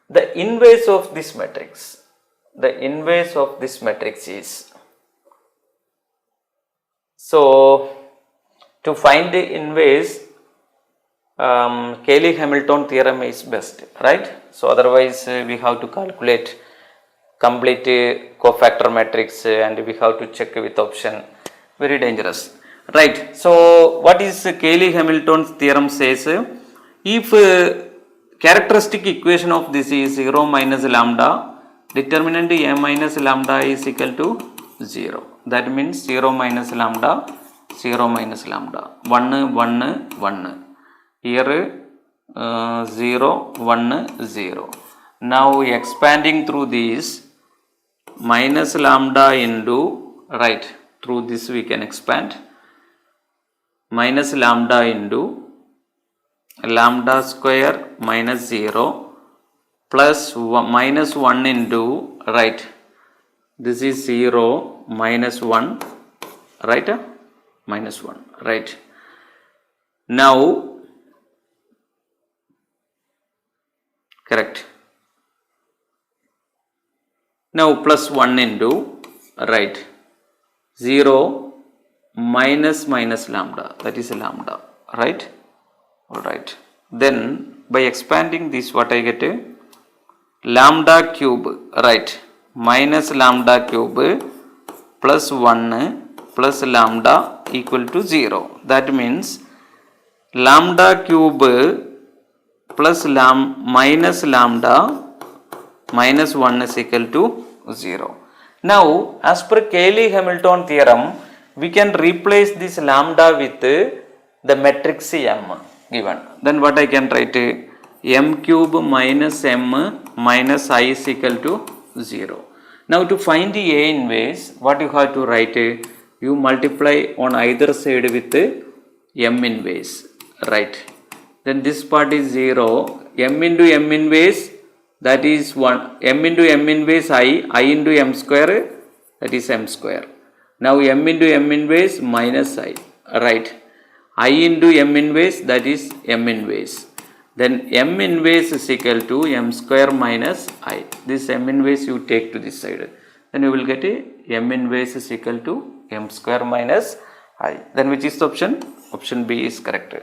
the inverse of this matrix. The inverse of this matrix is, so to find the inverse, Cayley-Hamilton theorem is best, right? So otherwise we have to calculate complete cofactor matrix and we have to check with option, very dangerous, right? So what is Cayley-Hamilton theorem says, if characteristic equation of this is 0 minus lambda, determinant a minus lambda is equal to 0. That means 0 minus lambda, 0 minus lambda, 1, 1, 1. Here 0, 1, 0. Now expanding through this, minus lambda into, right, through this we can expand, minus lambda into lambda square minus 0 plus minus 1 into, right, this is 0 minus 1, right, minus 1, right. Now correct. Now plus 1 into, right, 0 minus minus lambda, that is lambda, right, alright. Then by expanding this, what I get, lambda cube, right, minus lambda cube plus 1 plus lambda equal to 0. That means lambda cube plus minus lambda minus 1 is equal to 0. Now as per Cayley-Hamilton theorem, we can replace this lambda with the matrix M given. Then what I can write, m cube minus m minus I is equal to 0. Now to find the A inverse, what you have to write, you multiply on either side with m inverse, right. Then this part is 0, m into m inverse, that is 1, m into m inverse I into m square, that is m square. Now m into m inverse minus I, right, I into m inverse, that is m inverse. Then m inverse is equal to m square minus I. This m inverse you take to this side, then you will get a m inverse is equal to m square minus I. Then which is the option? Option B is correct.